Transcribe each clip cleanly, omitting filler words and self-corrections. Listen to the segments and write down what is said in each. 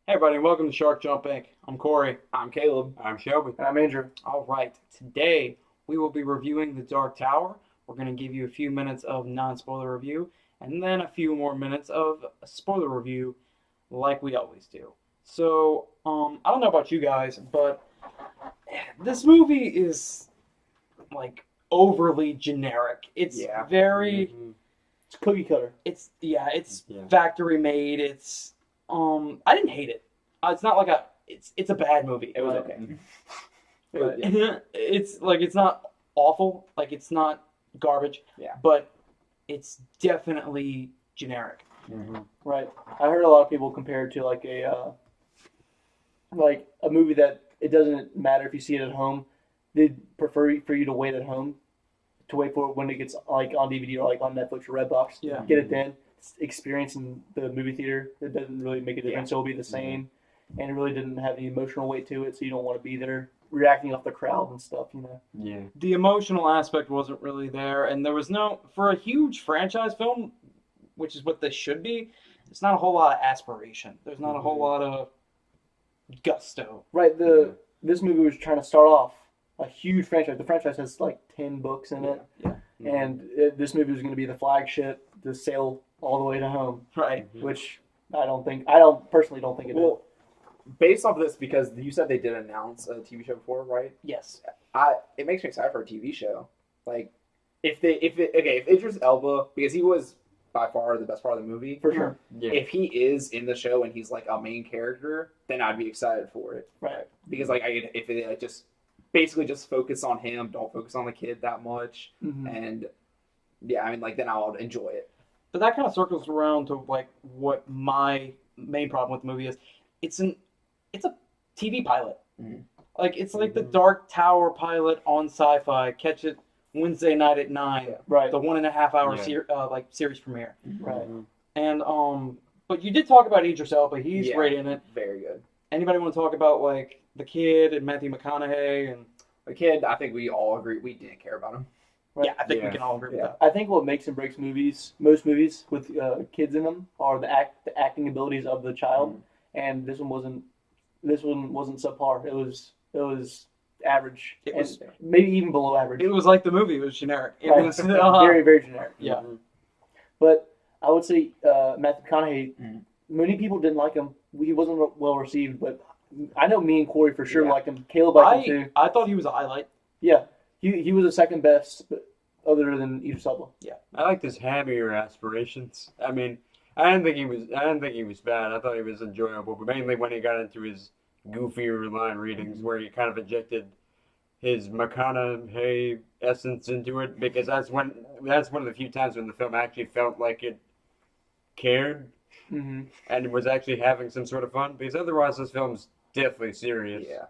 Hey everybody, welcome to Shark Jump Inc. I'm Corey. I'm Caleb. I'm Shelby. And I'm Andrew. All right, today we will be reviewing The Dark Tower. We're going to give you a few minutes of non-spoiler review and then a few more minutes of a spoiler review like we always do. So, I don't know about you guys, but this movie is like overly generic. It's Yeah. very It's cookie cutter. it's Yeah. factory made. It's I didn't hate it. It's not like it's a bad movie. It was Right? okay. But Yeah. it's not awful, like it's not garbage. Yeah. But it's definitely generic. Right. I heard a lot of people compare it to like a movie that it doesn't matter if you see it at home. They'd prefer for you to wait at home, to wait for it when it gets like on DVD or like on Netflix or Redbox. Yeah. Get it then. Experience in the movie theater. It doesn't really make a difference. It'll be the same, and it really didn't have any emotional weight to it, so you don't want to be there reacting off the crowd and stuff. Yeah. The emotional aspect wasn't really there, and there was no for a huge franchise film, which is what this should be. There's not a whole lot of aspiration. There's not a whole lot of gusto. Right. This movie was trying to start off a huge franchise. The franchise has like 10 books in it. Yeah. And this movie was going to be the flagship to sail all the way to home, Right. which I personally don't think it is. Well, based off of this, because you said they did announce a TV show before, right? Yes. It makes me excited for a TV show. Like, if Idris Elba, because he was by far the best part of the movie, For sure. Yeah. if he is in the show and he's like a main character, then I'd be excited for it. Right. Because if it just basically just focus on him, don't focus on the kid that much, Mhm. and yeah, I mean, like then I'll enjoy it. But that kind of circles around to like what my main problem with the movie is. It's a TV pilot. Mhm. Like it's like the Dark Tower pilot on Sci-Fi. Catch it Wednesday night at 9. Yeah. Right. The 1.5 hour Yeah. series premiere. Right. And but you did talk about Idris Elba. He's Yeah. great in it. Very good. Anybody want to talk about like the kid and Matthew McConaughey and The kid, I think we all agree we didn't care about him. Right. yeah, I think we Yeah. can all agree with Yeah. that. I think what makes and breaks most movies with kids in them are the acting abilities of the child, and this one wasn't subpar. It was average. It and was- maybe even below average. It was like the movie. It was generic. It Right. was very, very generic. yeah. But I would say Matthew McConaughey, Mhm. many people didn't like him. He wasn't well received, but I know me and Corey for sure Yeah. liked him. Caleb liked him too. I thought he was a highlight. Yeah, he was the second best, but other than Idris Elba. I liked his hammier aspirations. I mean, I didn't think he was bad. I thought he was enjoyable, but mainly when he got into his goofier line readings, where he kind of injected his McConaughey essence into it, because that's one of the few times when the film actually felt like it cared Mm-hmm. and it was actually having some sort of fun. Because otherwise, this film's definitely serious. Yeah.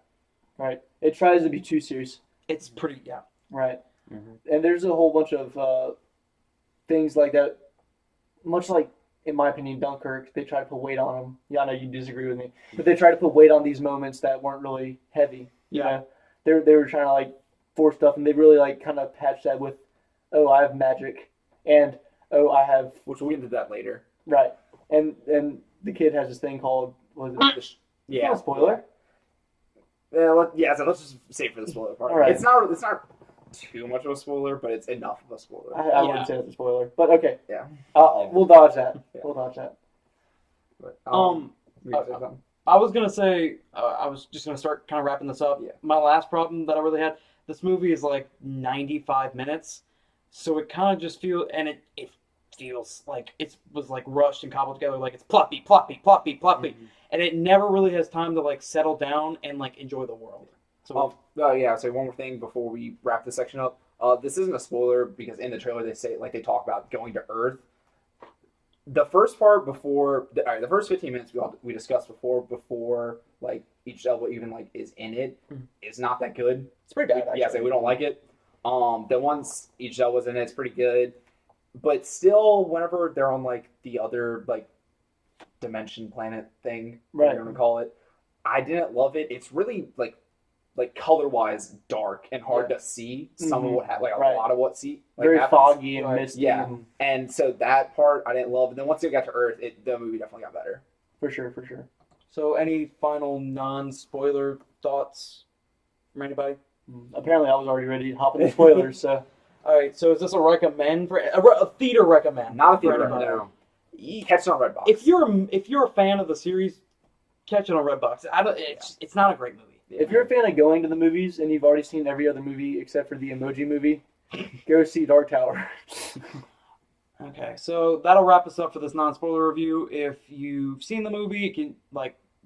Right. It tries to be too serious. It's pretty yeah. Right. Mhm. And there's a whole bunch of things like that. Much like, in my opinion, Dunkirk, they try to put weight on them. Yeah, I know you disagree with me, but they try to put weight on these moments that weren't really heavy. You Yeah. know? They were trying to like force stuff, and they really like kind of patched that with, oh, I have magic, and oh, I have Which we'll get into that later. right, and the kid has this thing called what is it? It's not a spoiler. So let's just save for the spoiler part. All right. It's not too much of a spoiler, but it's enough of a spoiler. I Yeah. wouldn't say it's a spoiler, but okay. Yeah. We'll dodge that. Yeah. We'll dodge that. But, I you gonna say something? was gonna say I was just gonna start kind of wrapping this up. Yeah. My last problem that I really had. This movie is like 95 minutes, so it kind of just feels and it feels like it was like rushed and cobbled together. Like it's ploppy, ploppy, ploppy, ploppy, and it never really has time to like settle down and like enjoy the world. So So one more thing before we wrap this section up. This isn't a spoiler because in the trailer they talk about going to Earth. The first part the first 15 minutes we discussed before like each level even like is in it is not that good. it's pretty bad. Yeah, so we don't like it. Then once each level was in it, it's pretty good. But still, whenever they're on like the other like dimension planet thing, whatever you want to call it, I didn't love it. It's really like color wise dark and hard to see. Some of what a lot of what Very happens. foggy and Right. misty. Yeah, and- and so that part I didn't love. And then once it got to Earth, the movie definitely got better. for sure, for sure. So, any final non-spoiler thoughts from anybody? Apparently, I was already ready to hop into spoilers. So, All right. So, is this a recommend for a theater recommend? Not a for theater anybody? recommend. Y- Catch it on Redbox. If you're a fan of the series, catch it on Redbox. It's not a great movie. if you're a fan of going to the movies and you've already seen every other movie except for the Emoji Movie, go see Dark Tower. Okay, so that'll wrap us up for this non-spoiler review. If you've seen the movie, you can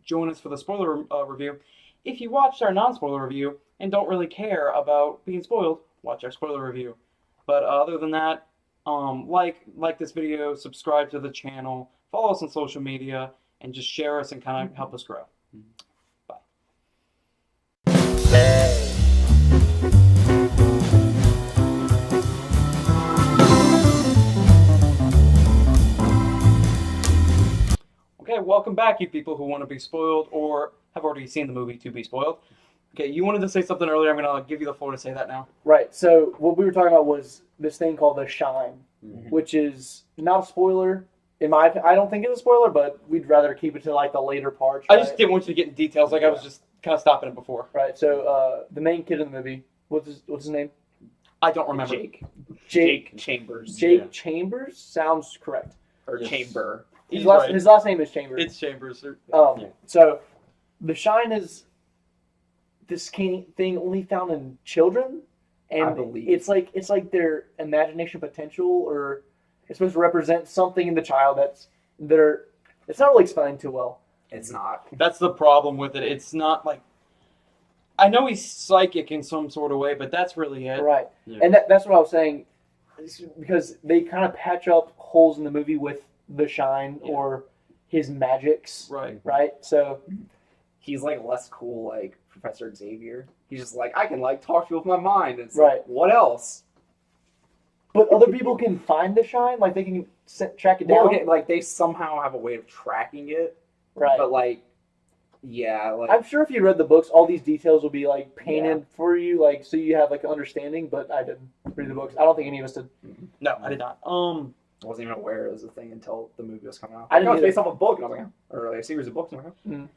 join us for the spoiler review. If you watched our non-spoiler review and don't really care about being spoiled, watch our spoiler review. But other than that, like this video, subscribe to the channel, follow us on social media, and just share us and kind of help us grow. Bye. Okay, welcome back, you people who want to be spoiled or have already seen the movie to be spoiled. Okay, you wanted to say something earlier. I'm going to give you the floor to say that now. Right. So what we were talking about was this thing called the Shine, which is not a spoiler. I don't think it's a spoiler, but we'd rather keep it to like the later parts. I Right? just didn't want you to get in details. I was just kind of stopping it before. Right. So the main kid in the movie, what's his name? I don't remember. Jake Chambers. Jake Chambers sounds correct. Or Yes. Chamber. He's right. His last name is Chambers. It's Chambers. So the Shine is this thing only found in children, and I believe. it's like their imagination potential, or it's supposed to represent something in the child it's not really explained too well. It's not. That's the problem with it. It's not like... I know he's psychic in some sort of way, but that's really it. Right. Yeah. And that's what I was saying, because they kind of patch up holes in the movie with the Shine or his magics. Right. Right. So He's like less cool like Professor Xavier. He's just like, I can like talk to you with my mind. It's Right. like, what else? but other people can find the Shine, like they can track it down. Well, okay, like they somehow have a way of tracking it. Right. But like, yeah, like I'm sure if you read the books, all these details will be like painted for you, like so you have like an understanding. But I didn't read the books. I don't think any of us did. No, I did not. I wasn't even aware it was a thing until the movie was coming out. I didn't know it's either. based off a book, and I was like, or like a series of books. And I'm like,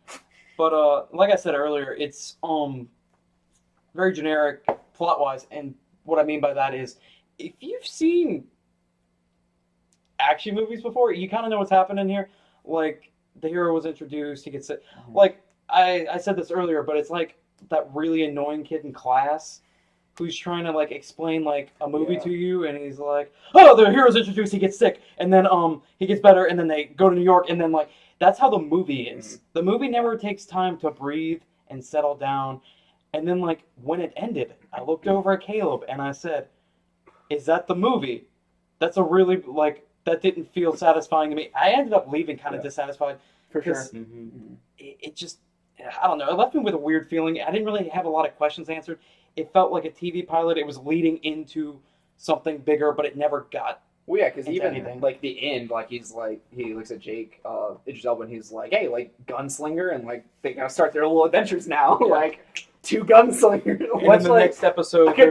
But like I said earlier, it's very generic plot-wise, and what I mean by that is, if you've seen action movies before, you kind of know what's happening here. Like, the hero was introduced, he gets it. Like, I said this earlier, but it's like that really annoying kid in class who's trying to, like, explain, like, a movie to you, and he's like, oh, the hero's introduced, he gets sick, and then, he gets better, and then they go to New York, and then, like, that's how the movie is. The movie never takes time to breathe and settle down. And then, like, when it ended, I looked over at Caleb, and I said, is that the movie? That's a really, like, that didn't feel satisfying to me. I ended up leaving kind of dissatisfied. For sure. Because it just, I don't know, it left me with a weird feeling. I didn't really have a lot of questions answered. It felt like a TV pilot. It was leading into something bigger, but it never got. well, yeah, because Into even anything. like the end, like he's like he looks at Jake, Idris Elba, and he's like, hey, like gunslinger, and like they gotta start their little adventures now, Yeah. like two gunslingers. And in What's the like, next episode, I could-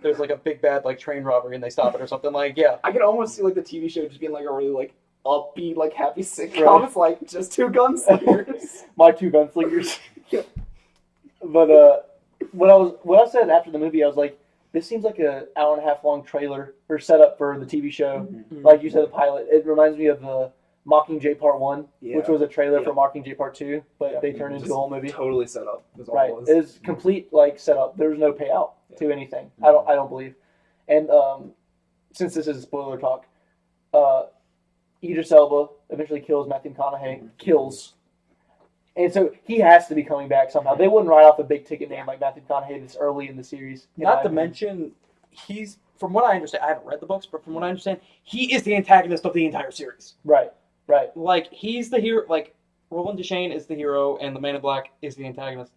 there's like a big bad like train robbery, and they stop it or something. Like, yeah. I could almost see like the TV show just being like a really like upbeat, like happy sitcom. Right. It's like just two gunslingers. My two gunslingers. Yeah. But what I said after the movie, I was like, this seems like an hour and a half long trailer or setup for the TV show. Like you said, the pilot. It reminds me of the Mockingjay Part 1, Yeah. which was a trailer for Yeah. Mockingjay Part 2, but Yeah. they turned into Just a whole movie. Totally set up. Is all Right. it was. It is complete like setup. There was no payout to anything. I don't believe. And since this is a spoiler talk, Idris Elba eventually kills Matthew McConaughey. Kills. And so he has to be coming back somehow. They wouldn't write off a big ticket name like Matthew McConaughey this early in the series. in Not my to opinion. mention, he's, from what I understand, I haven't read the books, but from what I understand, he is the antagonist of the entire series. Right. Right. Like, he's the hero, like, Roland Deschain is the hero, and the Man in Black is the antagonist.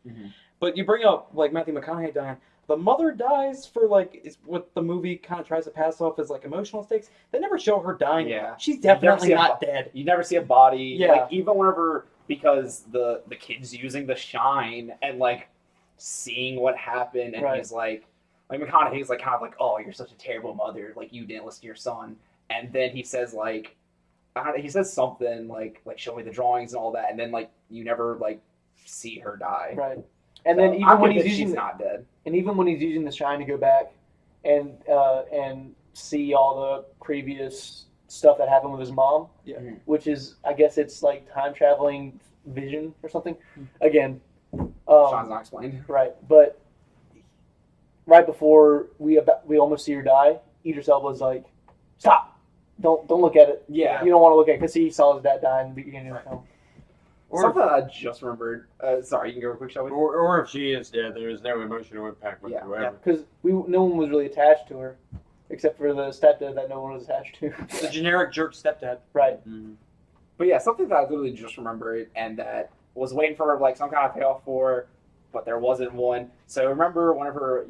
But you bring up, like, Matthew McConaughey dying. The mother dies for, like, is what the movie kind of tries to pass off as, like, emotional stakes. They never show her dying. Yeah. She's never definitely see a not bo- dead. You never see a body. Yeah. Like even whenever because the kid's using the shine and like seeing what happened and Right. he's like McConaughey's like kind of like, oh, you're such a terrible mother, like you didn't listen to your son. And then he says like, he says something like show me the drawings and all that, and then like you never like see her die. Right. And So then even I'm when he's convinced using she's not dead. and even when he's using the shine to go back and see all the previous stuff that happened with his mom, Yeah. which is I guess it's like time traveling vision or something. Again, Sean's not explained. right, but right before we almost see her die, Idris Elba's like, "Stop! Don't look at it. Yeah. You don't want to look at it because he saw his dad die in the beginning of the film." Something I just remembered. Sorry, you can go real quick, shall we? Or if she is dead, there is no emotional impact Yeah. whatsoever. Because no one was really attached to her, except for the stepdad that no one was attached to. The generic jerk stepdad. Right. Mhm. But yeah, something that I literally just remembered and that was waiting for like some kind of payoff for, but there wasn't one. So remember whenever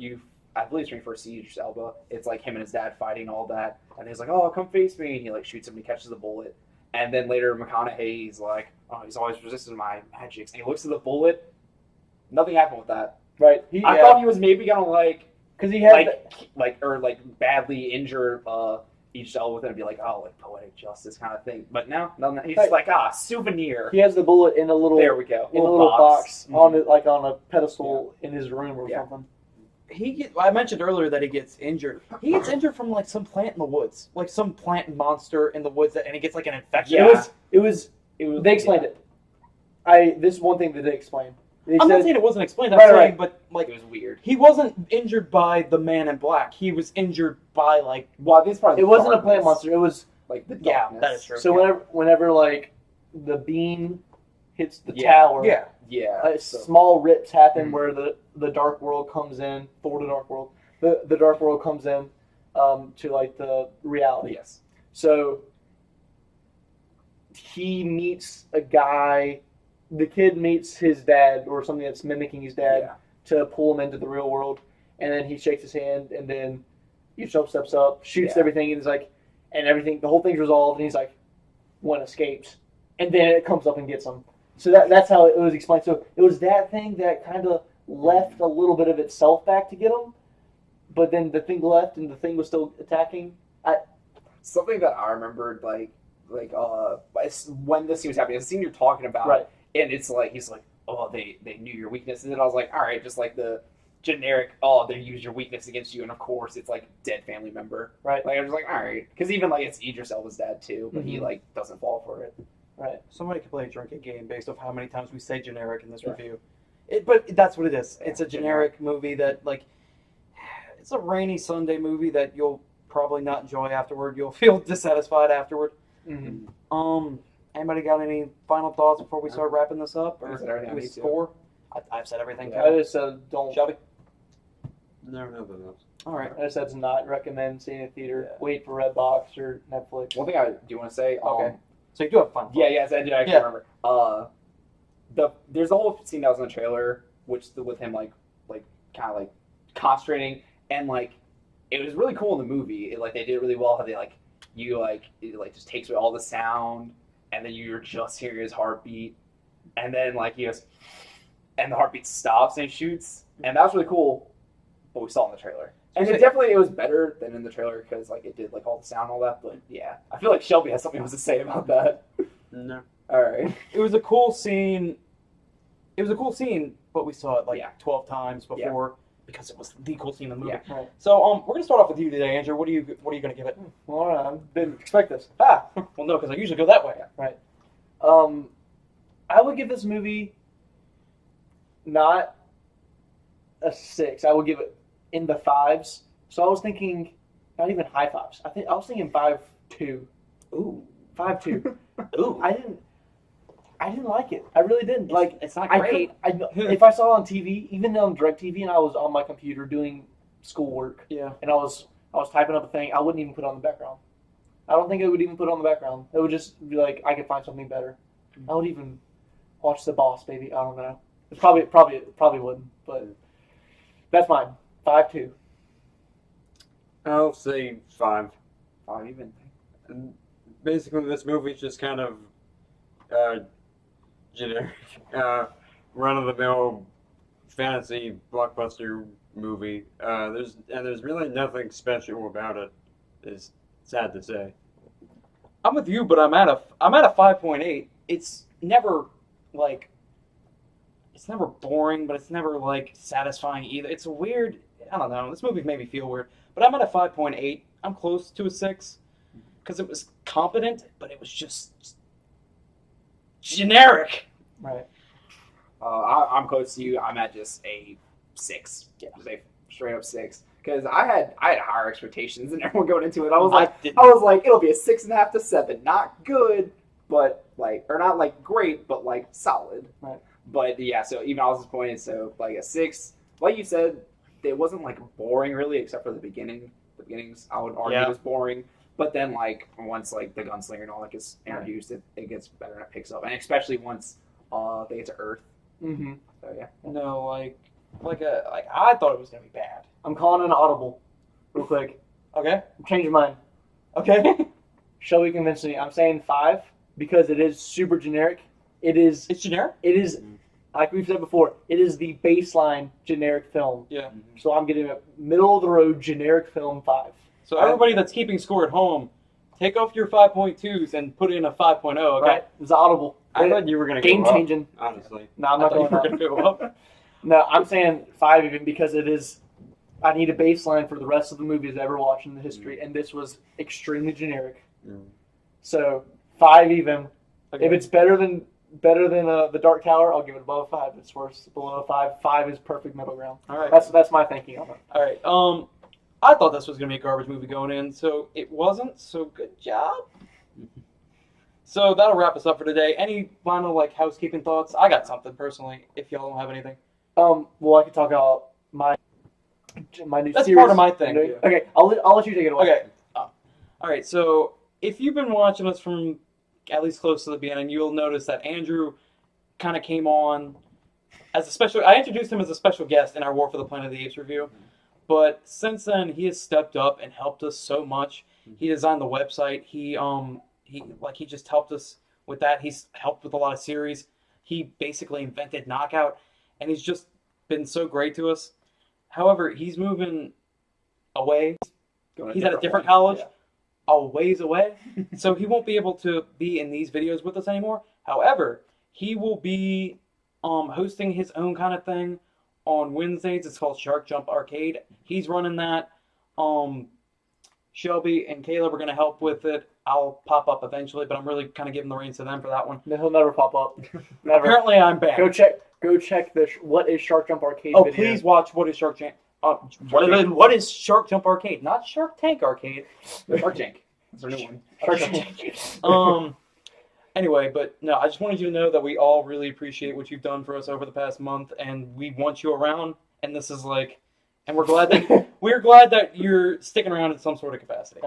I believe it's when you first see Idris Elba, it's like him and his dad fighting all that, and he's like, "Oh, come face me," and he like shoots him, and he catches the bullet, and then later McConaughey's like, "Oh, he's always resisting my magics," and he looks at the bullet. Nothing happened with that. Right. I thought he was maybe gonna because he had badly injure Idris Elba with it and be like, "Oh, like poetic justice kind of thing," but no, he's Right. like, souvenir. he has the bullet in a little There we go. in a little box Mhm. on it, like on a pedestal in his room or Yeah. something. I mentioned earlier that he gets injured. He gets injured from like some plant in the woods, like some plant monster in the woods, and he gets like an infection. Yeah. It was. They explained it. This is one thing that they explained. They I'm said, not saying it wasn't explained. I'm Right, saying, right. but like It was weird. he wasn't injured by the Man in Black. He was injured by like Well, this part it wasn't a plant monster. It was Like the Yeah, darkness. that is true. so whenever like the beam hits the Yeah. tower. yeah. Yeah. Small rips happen Mhm. where the dark world comes in. For the dark world, the dark world comes in to like the reality. Yes. So he meets a guy. The kid meets his dad or something that's mimicking his dad Yeah. to pull him into the real world, and then he shakes his hand, and then Yusuf steps up, shoots Yeah. everything, and he's like, and everything, the whole thing's resolved, and he's like, one escapes, and then it comes up and gets him. So that's how it was explained. So it was that thing that kind of left a little bit of itself back to get him, but then the thing left, and the thing was still attacking. Something that I remembered, when this scene was happening, the scene you're talking about, Right. and it's like he's like, "Oh, they knew your weaknesses," and I was like, "All right," just like the generic, "Oh, they use your weakness against you," and of course it's like dead family member, Right. Like I was like, "All right," because even like it's Idris Elba's dad too, but he Mhm. like doesn't fall for it. Right. Somebody could play a drinking game based off how many times we say generic in this Right. review. But that's what it is. It's a Yeah, generic movie that like it's a rainy Sunday movie that you'll probably not enjoy afterward. You'll feel dissatisfied afterward. Mm-hmm. Anybody got any final thoughts before we start wrapping this up? I Or said everything I do we need to. score? I've said everything. Yeah. I just said don't. Shelby? No, nothing else. All right. I just said to not recommend seeing a theater. Yeah. Wait for Redbox or Netflix. One thing I do want to say, Okay. So you do have fun. yeah, yes, I did actually Yeah. remember. There's a whole scene that was in the trailer, with him like kind of like concentrating, and like it was really cool in the movie. They did it really well. How they it just takes away all the sound, and then you're just hearing his heartbeat, and then like he goes, and the heartbeat stops and he shoots, and that was really cool. But we saw it in the trailer. And it was better than in the trailer because like it did like all the sound and all that. But yeah, I feel like Shelby has something else to say about that. No. All right. It was a cool scene. But we saw it like Yeah. 12 times before because it was the cool scene in the movie. Yeah. Right. So we're gonna start off with you today, Andrew. What are you gonna give it? Well, I didn't expect this. Ah, well, no, because I usually go that way. I would give this movie not a 6. I would give it in the 5s. So I was thinking not even high 5s. I was thinking 5.2. Ooh, 5.2. ooh. I didn't like it. I really didn't. Like It's not I great. if I saw it on TV, even on DirecTV, and I was on my computer doing schoolwork, Yeah. and I was typing up a thing, I wouldn't even put it on the background. I don't think I would even put it on the background. It would just be like I could find something better. I would even watch The Boss, baby. I don't know. It's probably wouldn't, but that's mine. 5.2. I'll say 5. Oh, even. And basically, this movie's just kind of generic, run-of-the-mill fantasy blockbuster movie. There's really nothing special about it. It's sad to say. I'm with you, but I'm at a 5.8. It's never like it's never boring, but it's never like satisfying either. It's a weird. I don't know. This movie made me feel weird, but I'm at a 5.8. I'm close to a 6 because it was competent, but it was just generic. Right. I'm close to you. I'm at just a 6. Yeah. Just a straight up 6. Because I had higher expectations than everyone going into it. I was didn't. like, it'll be a 6.5 to 7. Not good, but like, or not like great, but like solid. Right. But yeah, so even I was disappointed. So like a 6. Like you said, it wasn't like boring really, except for the beginning. The beginnings I would argue was boring. But then like once like the gunslinger and all that gets introduced, it gets better and it picks up, and especially once they get to Earth. Mm-hmm. So yeah. No, like I thought it was gonna be bad. I'm calling an audible, real quick. Okay. I'm changing mine. Okay. Shelby convinced me. I'm saying 5 because it is super generic. It is. It's generic. It is, like we've said before, it is the baseline generic film. Yeah. So I'm getting a middle of the road generic film 5. So everybody that's keeping score at home, take off your 5.2s and put in a 5.0. Okay. Right. It's audible. I thought you were going to Game go up, changing. honestly. No, I'm I not thought you going were up. gonna go up. No, I'm saying 5 even because it is. I need a baseline for the rest of the movies I ever watched in the history, and this was extremely generic. Mm. So 5 even. Okay. If it's better than the Dark Tower, I'll give it above 5. If it's worse below 5. 5 is perfect middle ground. All right. That's my thinking on it. All right. I thought this was gonna be a garbage movie going in, so it wasn't. So good job. So that'll wrap us up for today. Any final like housekeeping thoughts? I got something personally. If y'all don't have anything, Well, I could talk about my new That's series. part of my thing. Okay, I'll let you take it away. okay. All right. So if you've been watching us from at least close to the beginning, you'll notice that Andrew kind of came on as a special. I introduced him as a special guest in our War for the Planet of the Apes review, but since then he has stepped up and helped us so much. He designed the website. He just helped us with that. He's helped with a lot of series. He basically invented Knockout, and he's just been so great to us. However, he's moving away. He's at a different college, a ways away, so he won't be able to be in these videos with us anymore. However, he will be hosting his own kind of thing on Wednesdays. It's called Shark Jump Arcade. He's running that. Shelby and Caleb are going to help with it. I'll pop up eventually, but I'm really kind of giving the reins to them for that one. No, he'll never pop up. Never. Apparently, I'm bad. Go check the what is Shark Jump Arcade. Oh, video. please watch What is Shark Jump? What is Shark Jump Arcade? Not Shark Tank Arcade. Shark Tank. That's our new one. Shark Jump. Anyway, but no, I just wanted you to know that we all really appreciate what you've done for us over the past month, and we want you around. And this is like, and we're glad that you're sticking around in some sort of capacity.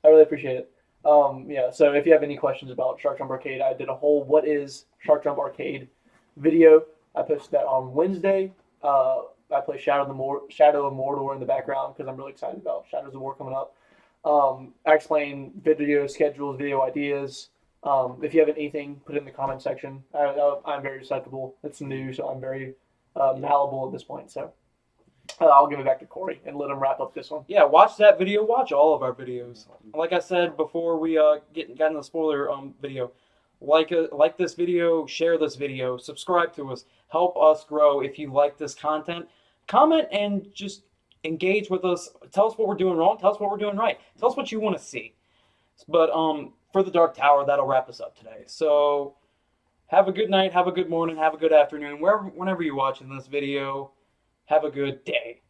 I really appreciate it. Yeah. So if you have any questions about Shark Jump Arcade, I did a whole "What is Shark Jump Arcade" video. I posted that on Wednesday. I play Shadow of Mordor in the background because I'm really excited about Shadows of War coming up. I explain video schedules, video ideas. If you have anything, put it in the comment section. I'm very receptible. It's new, so I'm very malleable at this point. So I'll give it back to Corey and let him wrap up this one. Yeah, watch that video. Watch all of our videos. Like I said before we got in the spoiler video, like this video, share this video, subscribe to us, help us grow. If you like this content, comment and just engage with us. Tell us what we're doing wrong. Tell us what we're doing right. Tell us what you want to see. But for the Dark Tower, that'll wrap us up today. So have a good night, have a good morning, have a good afternoon, whenever you're watching this video. Have a good day.